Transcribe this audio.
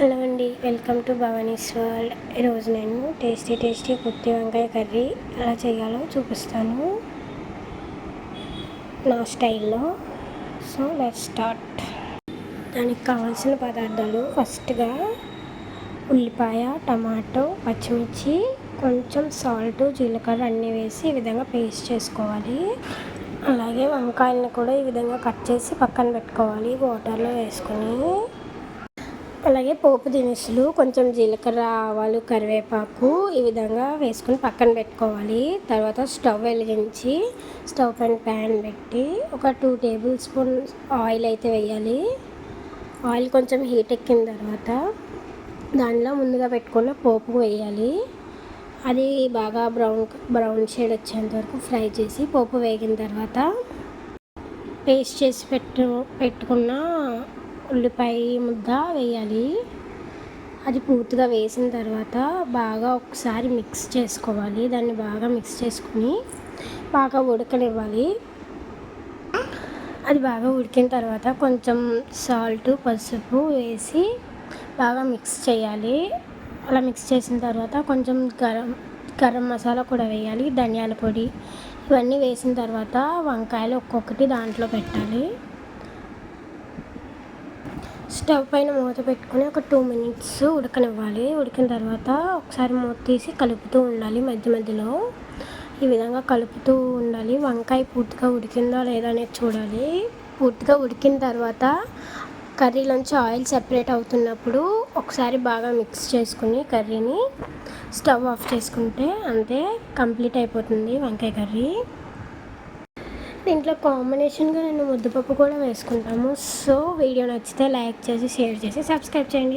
Hello అండి, welcome to Bhavani's world. ఈరోజు నేను టేస్టీ గుత్తి వంకాయ కర్రీ ఎలా చేయాలో చూపిస్తాను నా స్టైల్లో. So let's start. దానికి కావాల్సిన పదార్థాలు ఫస్ట్గా ఉల్లిపాయ, టమాటో, పచ్చిమిర్చి, కొంచెం సాల్ట్, జీలకర్ర అన్నీ వేసి ఈ విధంగా పేస్ట్ చేసుకోవాలి. అలాగే వంకాయలను కూడా ఈ విధంగా కట్ చేసి పక్కన పెట్టుకోవాలి వాటర్లో వేసుకొని. అలాగే పోపు దినుసులు, కొంచెం జీలకర్ర, ఆవాలు, కరివేపాకు ఈ విధంగా వేసుకొని పక్కన పెట్టుకోవాలి. తర్వాత స్టవ్ వెలిగించి స్టవ్ పైన ప్యాన్ పెట్టి ఒక 2 టేబుల్ స్పూన్ ఆయిల్ అయితే వేయాలి. ఆయిల్ కొంచెం హీట్ ఎక్కిన తర్వాత దానిలో ముందుగా పెట్టుకున్న పోపు వేయాలి. అది బాగా బ్రౌన్ షేడ్ వచ్చేంత వరకు ఫ్రై చేసి పోపు వేగిన తర్వాత పేస్ట్ చేసి పెట్టుకున్న ఉల్లిపాయ ముద్ద వేయాలి. అది పూర్తిగా వేసిన తర్వాత బాగా ఒకసారి మిక్స్ చేసుకోవాలి. దాన్ని బాగా మిక్స్ చేసుకుని బాగా ఉడకనివ్వాలి. అది బాగా ఉడికిన తర్వాత కొంచెం సాల్ట్, పసుపు వేసి బాగా మిక్స్ చేయాలి. అలా మిక్స్ చేసిన తర్వాత కొంచెం గరం మసాలా కూడా వేయాలి, ధనియాల పొడి ఇవన్నీ వేసిన తర్వాత వంకాయలు ఒక్కొక్కటి దాంట్లో పెట్టాలి. స్టవ్ పైన మూత పెట్టుకొని ఒక 2 మినిట్స్ ఉడకనివ్వాలి. ఉడికిన తర్వాత ఒకసారి మూత తీసి కలుపుతూ ఉండాలి మధ్య మధ్యలో. ఈ విధంగా కలుపుతూ ఉండాలి. వంకాయ పూర్తిగా ఉడికిందా లేదా అనేది చూడాలి. పూర్తిగా ఉడికిన తర్వాత కర్రీలోంచి ఆయిల్ సెపరేట్ అవుతున్నప్పుడు ఒకసారి బాగా మిక్స్ చేసుకుని కర్రీని స్టవ్ ఆఫ్ చేసుకుంటే అంతే, కంప్లీట్ అయిపోతుంది వంకాయ కర్రీ. దీంట్లో కాంబినేషన్గా నేను ముద్దపప్పు కూడా వేసుకుంటాము. సో వీడియో నచ్చితే లైక్ చేసి, షేర్ చేసి, సబ్స్క్రైబ్ చేయండి.